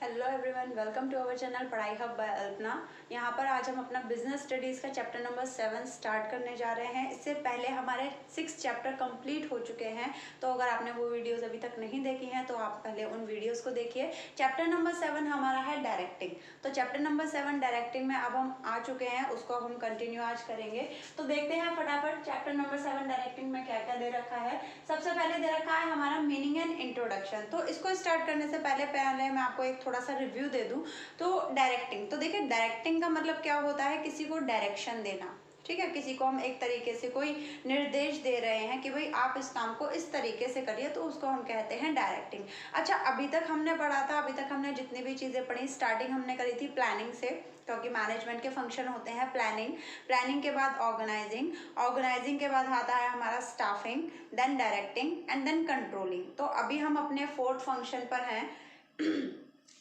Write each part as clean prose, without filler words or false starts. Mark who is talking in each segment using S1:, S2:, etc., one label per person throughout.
S1: Hello everyone, welcome to our channel Padhai hub by Alpana. यहाँ पर आज हम अपना बिजनेस स्टडीज़ का चैप्टर नंबर 7 स्टार्ट करने जा रहे हैं। इससे पहले हमारे 6 चैप्टर कंप्लीट हो चुके हैं, तो अगर आपने वो वीडियोस अभी तक नहीं देखी हैं तो आप पहले उन वीडियोस को देखिए। चैप्टर नंबर 7 हमारा है डायरेक्टिंग। तो चैप्टर नंबर 7 डायरेक्टिंग में अब हम आ चुके हैं, उसको अब हम कंटिन्यू आज करेंगे। तो देखते हैं फटाफट चैप्टर नंबर 7 डायरेक्टिंग में क्या क्या दे रखा है। सबसे पहले दे रखा है हमारा मीनिंग एंड इंट्रोडक्शन। तो इसको स्टार्ट करने से पहले मैं आपको एक थोड़ा सा रिव्यू दे दूं। तो डायरेक्टिंग, तो देखिए डायरेक्टिंग का मतलब क्या होता है, किसी को डायरेक्शन देना। ठीक है, किसी को हम एक तरीके से कोई निर्देश दे रहे हैं कि भाई आप इस काम को इस तरीके से करिए, तो उसको हम कहते हैं डायरेक्टिंग। अच्छा, अभी तक हमने पढ़ा था, अभी तक हमने जितनी भी चीज़ें पढ़ी, स्टार्टिंग हमने करी थी प्लानिंग से, क्योंकि मैनेजमेंट के फंक्शन होते हैं प्लानिंग के बाद ऑर्गेनाइजिंग के बाद आता है हमारा staffing, then directing and then controlling. तो अभी हम अपने 4th फंक्शन पर हैं।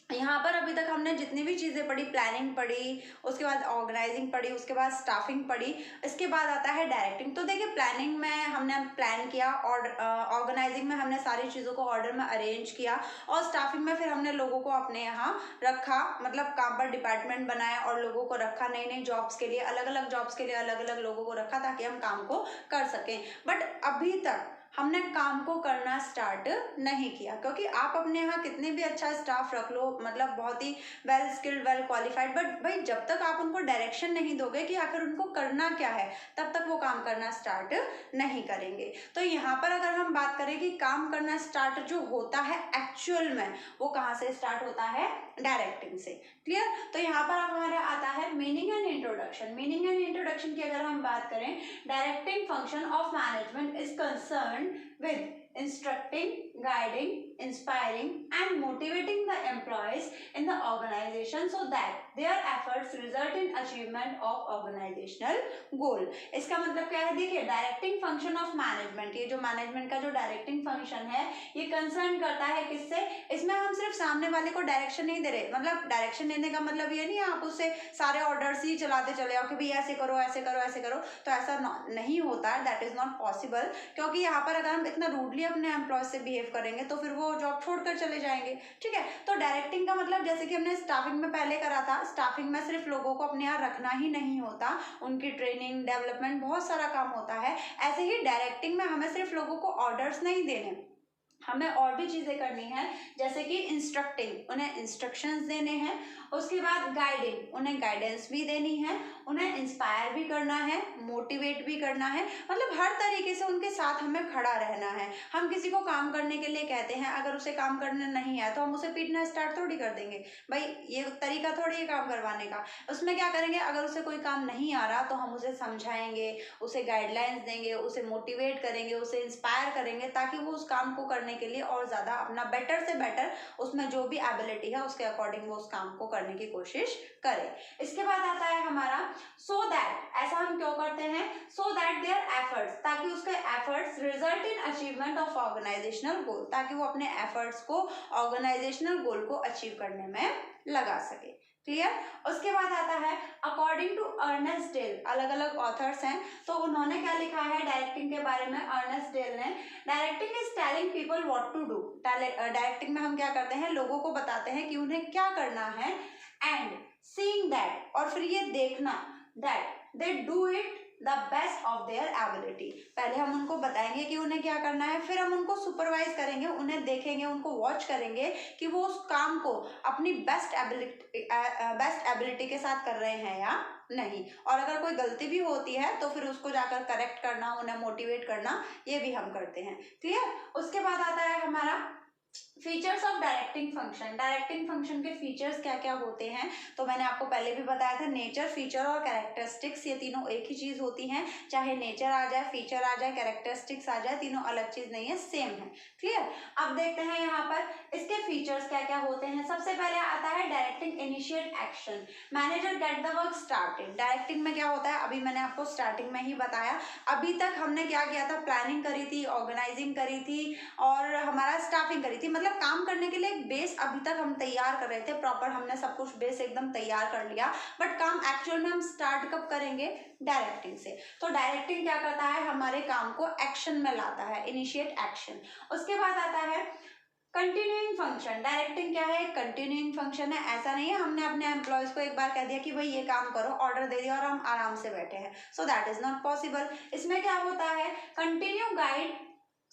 S1: यहाँ पर अभी तक हमने जितनी भी चीज़ें पढ़ी, प्लानिंग पढ़ी, उसके बाद ऑर्गेनाइजिंग पढ़ी, उसके बाद स्टाफिंग पढ़ी, इसके बाद आता है डायरेक्टिंग। तो देखिए प्लानिंग में हमने प्लान किया, और ऑर्गेनाइजिंग में हमने सारी चीज़ों को ऑर्डर में अरेंज किया, और स्टाफिंग में फिर हमने लोगों को अपने यहाँ रखा, मतलब काम पर डिपार्टमेंट बनाया और लोगों को रखा, नई नई जॉब्स के लिए, अलग अलग जॉब्स के लिए अलग अलग लोगों को रखा ताकि हम काम को कर सकें। बट अभी तक हमने काम को करना स्टार्ट नहीं किया, क्योंकि आप अपने यहाँ कितने भी अच्छा स्टाफ रख लो, मतलब बहुत ही well skilled, well qualified, but भाई जब तक आप उनको डायरेक्शन नहीं दोगे कि आखिर उनको करना क्या है, तब तक वो काम करना स्टार्ट नहीं करेंगे। तो यहाँ पर अगर हम बात करें कि काम करना स्टार्ट जो होता है एक्चुअल में, वो कहाँ से स्टार्ट होता है, डायरेक्टिंग से। क्लियर? तो यहाँ पर हमारा आता है मीनिंग एंड इंट्रोडक्शन की अगर हम बात करें, directing function of management is concern with instructing, guiding, inspiring and motivating the employees in the organization so that their efforts result in achievement of organizational goal। इसका मतलब क्या है, देखिए डायरेक्टिंग फंक्शन ऑफ मैनेजमेंट, ये जो management का जो directing function है, ये कंसर्न करता है किससे, इसमें हम सिर्फ सामने वाले को डायरेक्शन नहीं दे रहे, मतलब डायरेक्शन देने का मतलब ये नहीं आप उससे सारे ऑर्डर्स ही चलाते चले आओ कि भाई ऐसे करो ऐसे करो ऐसे करो, तो ऐसा नहीं होता है, दैट इज नॉट पॉसिबल। क्योंकि यहाँ पर अगर हम इतना रूडली अपने एम्प्लॉय से बिहेव करेंगे तो फिर वो जॉब छोड़कर चले जाएंगे। ठीक है, तो डायरेक्टिंग का मतलब जैसे कि हमने स्टाफिंग में पहले करा था, स्टाफिंग में सिर्फ लोगों को अपने यहाँ रखना ही नहीं होता, उनकी ट्रेनिंग, डेवलपमेंट, बहुत सारा काम होता है। ऐसे ही डायरेक्टिंग में हमें सिर्फ लोगों को ऑर्डर्स नहीं देने, हमें और भी चीज़ें करनी है, जैसे कि इंस्ट्रक्टिंग, उन्हें इंस्ट्रक्शंस देने हैं, उसके बाद गाइडिंग, उन्हें गाइडेंस भी देनी है, उन्हें इंस्पायर भी करना है, मोटिवेट भी करना है, मतलब हर तरीके से उनके साथ हमें खड़ा रहना है। हम किसी को काम करने के लिए कहते हैं, अगर उसे काम करने नहीं आया तो हम उसे पीटना स्टार्ट थोड़ी कर देंगे, भाई ये तरीका थोड़ी है काम करवाने का। उसमें क्या करेंगे, अगर उसे कोई काम नहीं आ रहा तो हम उसे समझाएंगे, उसे गाइडलाइंस देंगे, उसे मोटिवेट करेंगे, उसे इंस्पायर करेंगे, ताकि वो उस काम को करने के लिए और ज़्यादा अपना बेटर से बेटर, उसमें जो भी एबिलिटी है उसके अकॉर्डिंग वो उस काम को करने की कोशिश करे। इसके बाद आता है हमारा सो दैट, ऐसा हम क्यों करते हैं, सो दैट देयर एफर्ट्स, ताकि उसके efforts result in achievement of organisational goal, ताकि वो अपने एफर्ट्स को ऑर्गेनाइजेशनल गोल को अचीव करने में लगा सके। क्लियर? उसके बाद आता है अकॉर्डिंग टू अर्नेस्ट डेल, अलग अलग ऑथर्स हैं, तो उन्होंने क्या लिखा है डायरेक्टिंग के बारे में, अर्नेस्ट डेल ने, directing is telling people what to do. Directing में हम क्या करते हैं, लोगों को बताते हैं कि उन्हें क्या करना है, एंड सीइंग दैट, और फिर ये देखना, that they do it the best of their ability. पहले हम उनको बताएंगे कि उन्हें क्या करना है, फिर हम उनको सुपरवाइज करेंगे, उन्हें देखेंगे, उनको वॉच करेंगे कि वो उस काम को अपनी बेस्ट एबिलिटी के साथ कर रहे हैं या नहीं, और अगर कोई गलती भी होती है तो फिर उसको जाकर करेक्ट करना, उन्हें मोटिवेट करना, ये भी हम करते हैं। क्लियर? उसके बाद आता है हमारा फीचर्स ऑफ डायरेक्टिंग फंक्शन के फीचर्स क्या क्या होते हैं। तो मैंने आपको पहले भी बताया था, नेचर, फीचर और कैरेक्टरिस्टिक्स, ये तीनों एक ही चीज होती हैं, चाहे नेचर आ जाए, फीचर आ जाए, कैरेक्टरिस्टिक्स आ जाए, तीनों अलग चीज नहीं है, सेम है। क्लियर? अब देखते हैं यहाँ पर इसके फीचर्स क्या क्या होते हैं। सबसे पहले आता है directing initiate action, manager get the work started. Directing में क्या होता है, अभी मैंने आपको स्टार्टिंग में ही बताया, अभी तक हमने क्या किया था, प्लानिंग करी थी, ऑर्गेनाइजिंग करी थी और हमारा स्टाफिंग करी थी, मतलब काम करने के लिए एक बेस अभी तक हम तैयार कर रहे थे, प्रॉपर हमने सब कुछ बेस एकदम तैयार कर लिया, बट काम एक्चुअल में हम स्टार्ट कब करेंगे, डायरेक्टिंग से। तो डायरेक्टिंग क्या करता है, हमारे काम को एक्शन में लाता है, इनिशिएट एक्शन। उसके बाद आता है कंटिन्यूइंग फंक्शन, डायरेक्टिंग क्या है, कंटिन्यूइंग फंक्शन है। ऐसा नहीं है हमने अपने एम्प्लॉयज को एक बार कह दिया कि भाई ये काम करो, ऑर्डर दे दिया और हम आराम से बैठे हैं, so that is not possible. इसमें क्या होता है, continue, guide,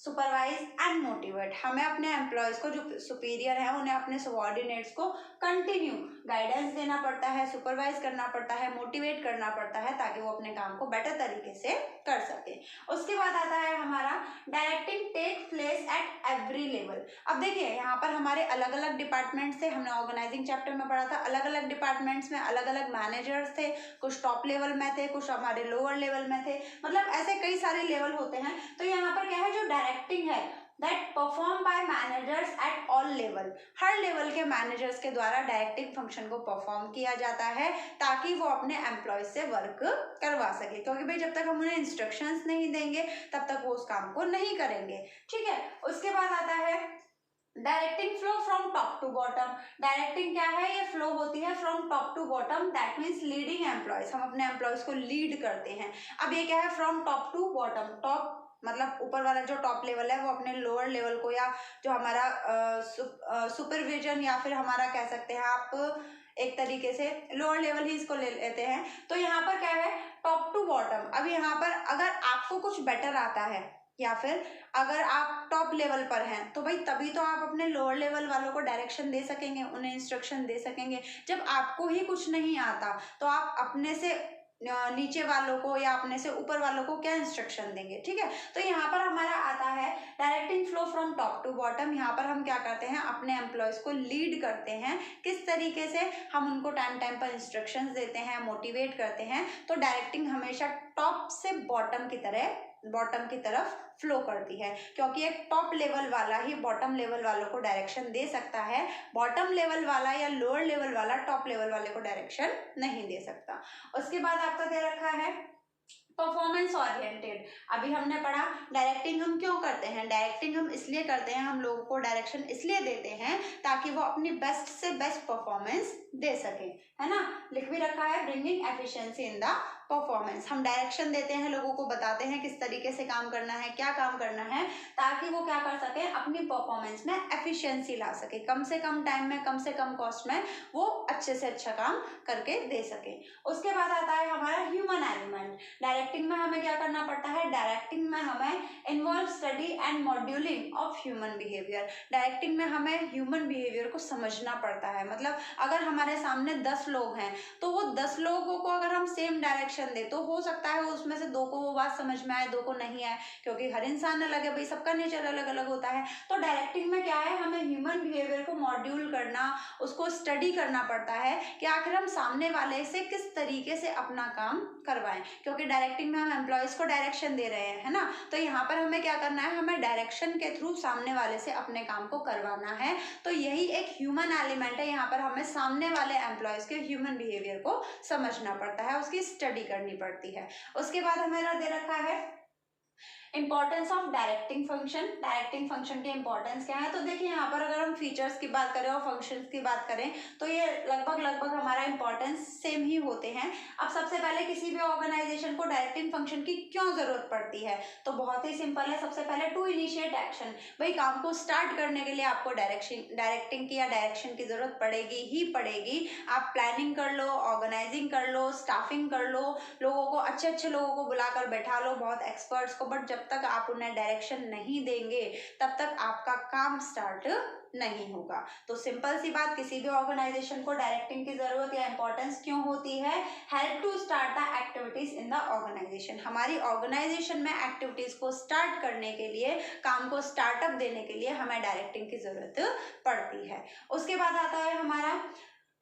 S1: supervise and motivate. हमें अपने एम्प्लॉयज को, जो सुपीरियर है, उन्हें अपने सबऑर्डिनेट्स को कंटिन्यू गाइडेंस देना पड़ता है, सुपरवाइज करना पड़ता है, मोटिवेट करना पड़ता है, ताकि वो अपने काम को बेटर तरीके से कर सके। उसके बाद आता है हमारा directing take place at every level. अब देखिए यहाँ पर हमारे अलग अलग डिपार्टमेंट्स थे, हमने ऑर्गेनाइजिंग चैप्टर में पढ़ा था, अलग अलग डिपार्टमेंट्स में अलग अलग मैनेजर्स थे, कुछ टॉप लेवल में थे, कुछ हमारे लोअर लेवल में थे, मतलब ऐसे कई सारे लेवल होते हैं। तो यहाँ पर क्या है, जो डायरेक्टिंग है that perform by managers at all level, her level के मैनेजर्स के द्वारा डायरेक्टिंग फंक्शन को परफॉर्म किया जाता है, ताकि वो अपने एम्प्लॉयज से वर्क करवा सके, क्योंकि भाई जब तक हम उन्हें इंस्ट्रक्शंस नहीं देंगे तब तक वो उस काम को नहीं करेंगे, ठीक है। उसके बाद आता है directing flow from top to bottom. Directing क्या है, ये फ्लो होती है from top to bottom, that means leading employees, हम अपने एम्प्लॉयज को लीड करते हैं। अब ये क्या है, from top to bottom, top मतलब ऊपर वाला जो टॉप लेवल है वो अपने लोअर लेवल को, या जो हमारा सुपरविजन, या फिर हमारा कह सकते हैं आप एक तरीके से लोअर लेवल ही इसको ले लेते हैं। तो यहाँ पर क्या है, टॉप टू बॉटम। अब यहाँ पर अगर आपको कुछ बेटर आता है, या फिर अगर आप टॉप लेवल पर हैं, तो भाई तभी तो आप अपने लोअर लेवल वालों को डायरेक्शन दे सकेंगे, उन्हें इंस्ट्रक्शन दे सकेंगे। जब आपको ही कुछ नहीं आता तो आप अपने से नीचे वालों को या अपने से ऊपर वालों को क्या इंस्ट्रक्शन देंगे, ठीक है। तो यहाँ पर हमारा आता है directing flow from top to bottom. यहाँ पर हम क्या करते हैं, अपने एम्प्लॉयज को लीड करते हैं, किस तरीके से हम उनको टाइम टाइम पर इंस्ट्रक्शंस देते हैं, मोटिवेट करते हैं। तो डायरेक्टिंग हमेशा टॉप से बॉटम की तरफ फ्लो करती है, क्योंकि एक टॉप लेवल वाला ही बॉटम लेवल वालों को डायरेक्शन दे सकता है, बॉटम लेवल वाला या लोअर लेवल वाला टॉप लेवल वाले को डायरेक्शन नहीं दे सकता। उसके बाद आपका दे रखा है परफॉर्मेंस ओरिएंटेड। अभी हमने पढ़ा डायरेक्टिंग हम क्यों करते हैं, डायरेक्टिंग हम इसलिए करते हैं, हम लोगों को डायरेक्शन इसलिए देते हैं ताकि वो अपनी बेस्ट से बेस्ट परफॉर्मेंस दे सके, है ना। लिख भी रखा है bringing efficiency in the performance. हम डायरेक्शन देते हैं, लोगों को बताते हैं किस तरीके से काम करना है, क्या काम करना है, ताकि वो क्या कर सके, अपनी परफॉर्मेंस में एफिशिएंसी ला सके, कम से कम टाइम में, कम से कम कॉस्ट में वो अच्छे से अच्छा काम करके दे सके। उसके बाद आता है हमारा ह्यूमन एलिमेंट। डायरेक्टिंग में हमें क्या करना पड़ता है, डायरेक्टिंग में हमें involve study and moulding of human behaviour. Directing में हमें ह्यूमन बिहेवियर को समझना पड़ता है। मतलब अगर हमारे सामने 10 लोग हैं, तो वो 10 लोगों को अगर हम सेम डायरेक्शन दे, तो हो सकता है उसमें से 2 को वो बात समझ में आए, 2 को नहीं आए, क्योंकि हर इंसान अलग है भाई, सबका नेचर अलग अलग होता है। तो डायरेक्टिंग में क्या है, हमें ह्यूमन बिहेवियर को मॉड्यूल करना, उसको स्टडी करना पड़ता है कि आखिर हम सामने वाले से किस तरीके से अपना काम करवाएं, क्योंकि डायरेक्टिंग में हम एम्प्लॉयज को डायरेक्शन दे रहे हैं, है ना। तो यहाँ पर हमें क्या करना है, हमें डायरेक्शन के थ्रू सामने वाले से अपने काम को करवाना है। तो यही एक ह्यूमन एलिमेंट है, यहाँ पर हमें सामने वाले एम्प्लॉयज के ह्यूमन बिहेवियर को समझना पड़ता है, उसकी स्टडी करनी पड़ती है। उसके बाद हमारा दे रखा है importance of directing function. Directing function के इंपॉर्टेंस क्या है, तो देखिए यहाँ पर अगर हम फीचर्स की बात करें और फंक्शंस की बात करें, तो ये लगभग हमारा इंपॉर्टेंस सेम ही होते हैं। अब सबसे पहले किसी भी ऑर्गेनाइजेशन को डायरेक्टिंग फंक्शन की क्यों जरूरत पड़ती है, तो बहुत ही सिंपल है। सबसे पहले टू इनिशिएट एक्शन, भाई काम को स्टार्ट करने के लिए आपको डायरेक्टिंग की या डायरेक्शन की जरूरत पड़ेगी ही पड़ेगी। आप प्लानिंग कर लो, ऑर्गेनाइजिंग कर लो, स्टाफिंग कर लो, लोगों को अच्छे लोगों को बुलाकर बैठा लो, बहुत एक्सपर्ट्स को, बट जब तक आप उन्हें डायरेक्शन नहीं देंगे तब तक आपका काम स्टार्ट नहीं होगा। तो सिंपल सी बात, किसी भी ऑर्गेनाइजेशन को डायरेक्टिंग की जरूरत या इंपॉर्टेंस क्यों होती है, help to start the activities in the organisation. हमारी ऑर्गेनाइजेशन में एक्टिविटीज को स्टार्ट करने के लिए, काम को स्टार्टअप देने के लिए हमें डायरेक्टिंग की जरूरत पड़ती है। उसके बाद आता है हमारा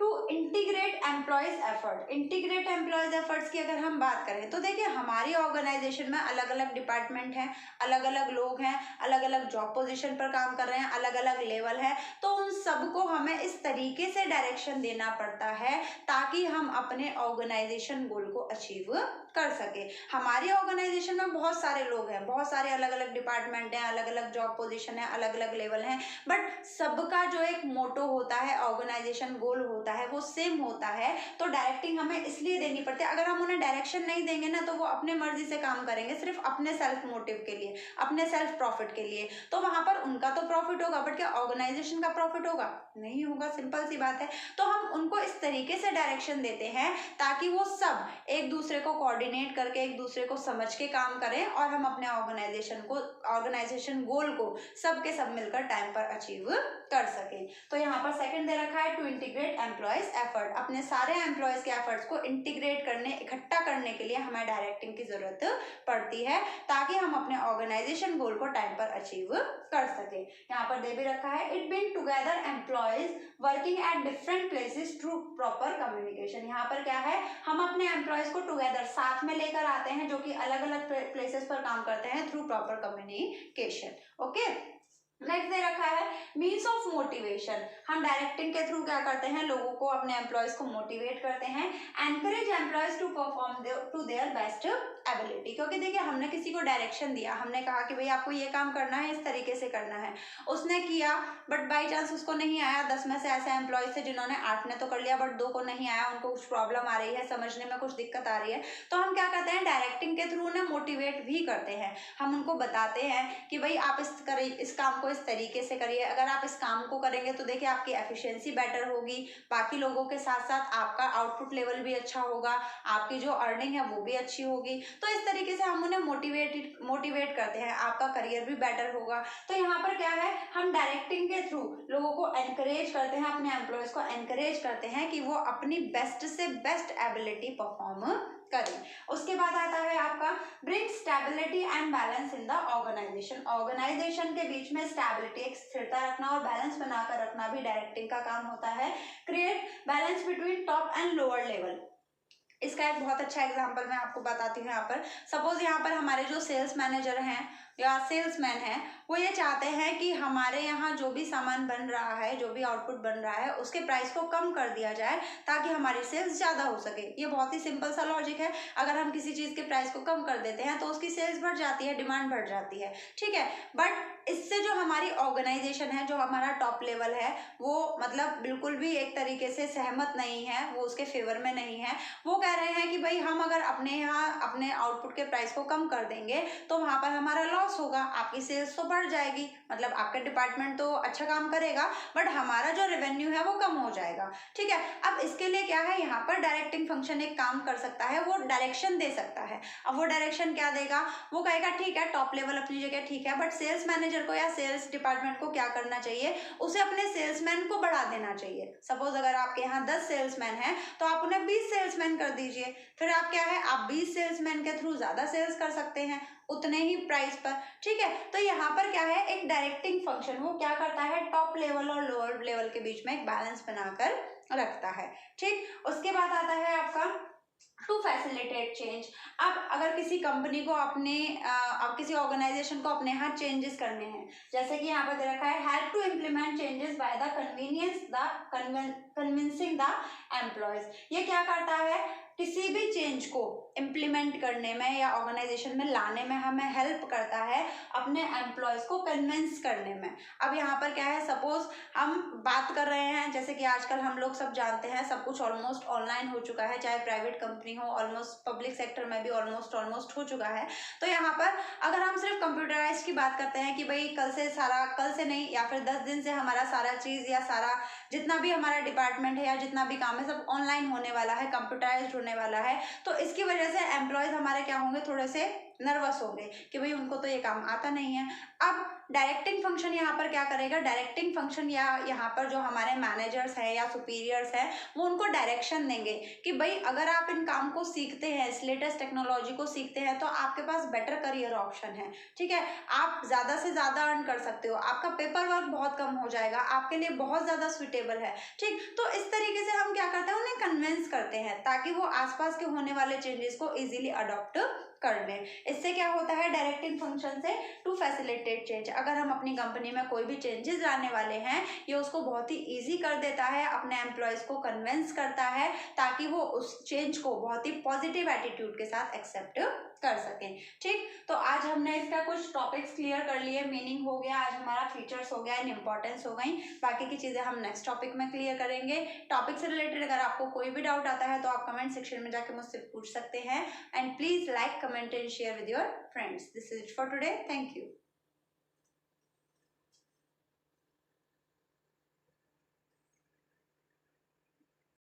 S1: to integrate employees effort. Integrate employees efforts की अगर हम बात करें, तो देखिए हमारी ऑर्गेनाइजेशन में अलग अलग डिपार्टमेंट हैं, अलग अलग लोग हैं, अलग अलग जॉब पोजीशन पर काम कर रहे हैं, अलग अलग लेवल है। तो उन सबको हमें इस तरीके से डायरेक्शन देना पड़ता है ताकि हम अपने ऑर्गेनाइजेशन गोल को अचीव कर सके। हमारी ऑर्गेनाइजेशन में बहुत सारे लोग हैं, बहुत सारे अलग अलग डिपार्टमेंट हैं, अलग अलग जॉब पोजीशन है, अलग अलग लेवल हैं, बट सबका जो एक मोटो होता है, ऑर्गेनाइजेशन गोल होता होता है वो सेम होता है, तो डायरेक्टिंग हमें इसलिए देनी पड़ती है। अगर हम उन्हें डायरेक्शन नहीं देंगे ना तो वो अपने मर्जी से काम करेंगे, सिर्फ अपने सेल्फ मोटिव के लिए, अपने सेल्फ प्रॉफिट के लिए, तो वहां पर उनका तो प्रॉफिट होगा बट क्या ऑर्गेनाइजेशन का प्रॉफिट होगा? नहीं होगा, सिंपल सी बात है। तो हम उनको इस तरीके से डायरेक्शन देते हैं ताकि वो सब एक दूसरे को कोऑर्डिनेट करके, एक दूसरे को समझ के काम करें और हम अपने ऑर्गेनाइजेशन गोल को सबके सब मिलकर टाइम पर अचीव कर सके। तो यहाँ पर सेकंड दे रखा है टू इंटीग्रेट एम्प्लॉयज एफर्ट, अपने सारे एम्प्लॉयज के एफर्ट्स को इंटीग्रेट करने, इकट्ठा करने के लिए हमें डायरेक्टिंग की जरूरत पड़ती है ताकि हम अपने ऑर्गेनाइजेशन गोल को टाइम पर अचीव कर सके। यहाँ पर दे भी रखा है it bring together employees working at different places through proper communication. यहाँ पर क्या है, हम अपने एम्प्लॉयज को टुगेदर साथ में लेकर आते हैं जो कि अलग अलग प्लेसेस पर काम करते हैं through proper communication. Okay, next दे रखा है मीन्स ऑफ मोटिवेशन। हम डायरेक्टिंग के थ्रू क्या करते हैं, लोगों को, अपने एम्प्लॉयज को मोटिवेट करते हैं। Encourage employees to perform to their best ability, क्योंकि देखिए हमने किसी को डायरेक्शन दिया, हमने कहा कि भाई आपको ये काम करना है, इस तरीके से करना है, उसने किया बट बाई चांस उसको नहीं आया। 10 में से ऐसे एम्प्लॉयज थे जिन्होंने 8 ने तो कर लिया बट 2 को नहीं आया, उनको कुछ प्रॉब्लम आ रही है, समझने में कुछ दिक्कत आ रही है, तो हम क्या करते हैं, डायरेक्टिंग के थ्रू उन्हें मोटिवेट भी करते हैं। हम उनको बताते हैं कि भाई आप इस काम को इस तरीके से करिए, अगर आप इस काम को करेंगे तो देखिए आपकी एफिशिएंसी बेटर होगी, बाकी लोगों के साथ साथ आपका आउटपुट लेवल भी अच्छा होगा, आपकी जो अर्निंग है वो भी अच्छी होगी। तो इस तरीके से हम उन्हें मोटिवेट करते हैं, आपका करियर भी बेटर होगा। तो यहाँ पर क्या है, हम डायरेक्टिंग के थ्रू लोगों को एनकरेज करते हैं, अपने एम्प्लॉयज को एनकरेज करते हैं कि वो अपनी बेस्ट से बेस्ट एबिलिटी परफॉर्म करें। उसके बाद आता है आपका bring stability and balance in the organisation. Organisation के बीच में स्टेबिलिटी, एक स्थिरता रखना और बैलेंस बनाकर रखना भी डायरेक्टिंग का काम होता है। Create balance between top and lower level. इसका एक बहुत अच्छा एग्जांपल मैं आपको बताती हूँ। यहाँ पर सपोज यहाँ पर हमारे जो सेल्स मैनेजर हैं या सेल्समैन हैं, वो ये चाहते हैं कि हमारे यहाँ जो भी सामान बन रहा है, जो भी आउटपुट बन रहा है, उसके प्राइस को कम कर दिया जाए ताकि हमारी सेल्स ज़्यादा हो सके। ये बहुत ही सिंपल सा लॉजिक है। अगर हम किसी चीज़ के प्राइस को कम कर देते हैं तो उसकी सेल्स बढ़ जाती है, डिमांड बढ़ जाती है, ठीक है। बट इससे जो हमारी ऑर्गेनाइजेशन है, जो हमारा टॉप लेवल है, वो मतलब बिल्कुल भी एक तरीके से सहमत नहीं है, वो उसके फेवर में नहीं है। वो कह रहे हैं कि भाई हम अगर अपने यहाँ अपने आउटपुट के प्राइस को कम कर देंगे तो वहाँ पर हमारा लॉस होगा, आपकी सेल्स तो बढ़ जाएगी, मतलब आपका डिपार्टमेंट तो अच्छा काम करेगा बट हमारा जो रेवेन्यू है वो कम हो जाएगा, ठीक है। अब इसके लिए क्या है, यहाँ पर डायरेक्टिंग फंक्शन एक काम कर सकता है, वो डायरेक्शन दे सकता है। अब वो डायरेक्शन क्या देगा, वो कहेगा ठीक है टॉप लेवल अपनी जगह ठीक है, बट सेल्स मैनेजर को या सेल्स डिपार्टमेंट को क्या करना चाहिए, उसे अपने सेल्समैन को बढ़ा देना चाहिए। सपोज अगर आपके यहाँ 10 सेल्समैन हैं तो आप उन्हें 20 सेल्समैन कर दीजिए, फिर आप क्या है, आप 20 सेल्समैन के थ्रू ज्यादा सेल्स कर सकते हैं उतने ही प्राइस पर, ठीक है। तो यहाँ पर क्या है, एक डायरेक्टिंग फंक्शन वो क्या करता है, टॉप लेवल और लोअर लेवल के बीच में एक बैलेंस बनाकर रखता है, ठीक। उसके बाद आता है आपका टू फैसिलिटेट चेंज। अब अगर किसी कंपनी को अब किसी ऑर्गेनाइजेशन को अपने यहाँ चेंजेस करने हैं, जैसे कि यहाँ पर दे रखा है help to implement changes by the convincing the employees. ये क्या करता है, किसी भी चेंज को इम्प्लीमेंट करने में या ऑर्गेनाइजेशन में लाने में हमें हेल्प करता है, अपने एम्प्लॉयज को कन्विंस करने में। अब यहाँ पर क्या है, सपोज हम बात कर रहे हैं, जैसे कि आजकल हम लोग सब जानते हैं सब कुछ ऑलमोस्ट ऑनलाइन हो चुका है, चाहे प्राइवेट कंपनी हो, ऑलमोस्ट पब्लिक सेक्टर में भी ऑलमोस्ट हो चुका है। तो यहाँ पर अगर हम सिर्फ कंप्यूटराइज की बात करते हैं कि भाई कल से नहीं या फिर 10 दिन से हमारा सारा चीज़ या सारा जितना भी हमारा डिपार्टमेंट है या जितना भी काम है सब ऑनलाइन होने वाला है, कंप्यूटराइज्ड होने वाला है, तो इसकी वजह से एम्प्लॉयज हमारे क्या होंगे, थोड़े से नर्वस होंगे कि भाई उनको तो ये काम आता नहीं है। अब डायरेक्टिंग फंक्शन यहाँ पर क्या करेगा, डायरेक्टिंग फंक्शन या यहाँ पर जो हमारे मैनेजर्स हैं या सुपीरियर्स हैं वो उनको डायरेक्शन देंगे कि भाई अगर आप इन काम को सीखते हैं, इस लेटेस्ट टेक्नोलॉजी को सीखते हैं तो आपके पास बेटर करियर ऑप्शन है, ठीक है। आप ज़्यादा से ज़्यादा अर्न कर सकते हो, आपका पेपर वर्क बहुत कम हो जाएगा, आपके लिए बहुत ज़्यादा सुटेबल है, ठीक। तो इस तरीके से हम क्या करते हैं, उन्हें कन्विंस करते हैं ताकि वो आसपास के होने वाले चेंजेस को ईजिली अडॉप्ट कर लें। इससे क्या होता है, डायरेक्टिंग फंक्शन से टू फैसिलिटेट चेंज। अगर हम अपनी कंपनी में कोई भी चेंजेस लाने वाले हैं, ये उसको बहुत ही ईजी कर देता है, अपने एम्प्लॉयज़ को कन्विंस करता है ताकि वो उस चेंज को बहुत ही पॉजिटिव एटीट्यूड के साथ एक्सेप्ट कर सकें। ठीक, तो आज हमने इसका कुछ टॉपिक्स क्लियर कर लिए, मीनिंग हो गया, आज हमारा फीचर्स हो गया एंड इम्पॉर्टेंस हो गई। बाकी की चीज़ें हम नेक्स्ट टॉपिक में क्लियर करेंगे। टॉपिक से रिलेटेड अगर आपको कोई भी डाउट आता है तो आप कमेंट सेक्शन में जाके मुझसे पूछ सकते हैं। And please like, comment and share with your friends. This is it for today. Thank you.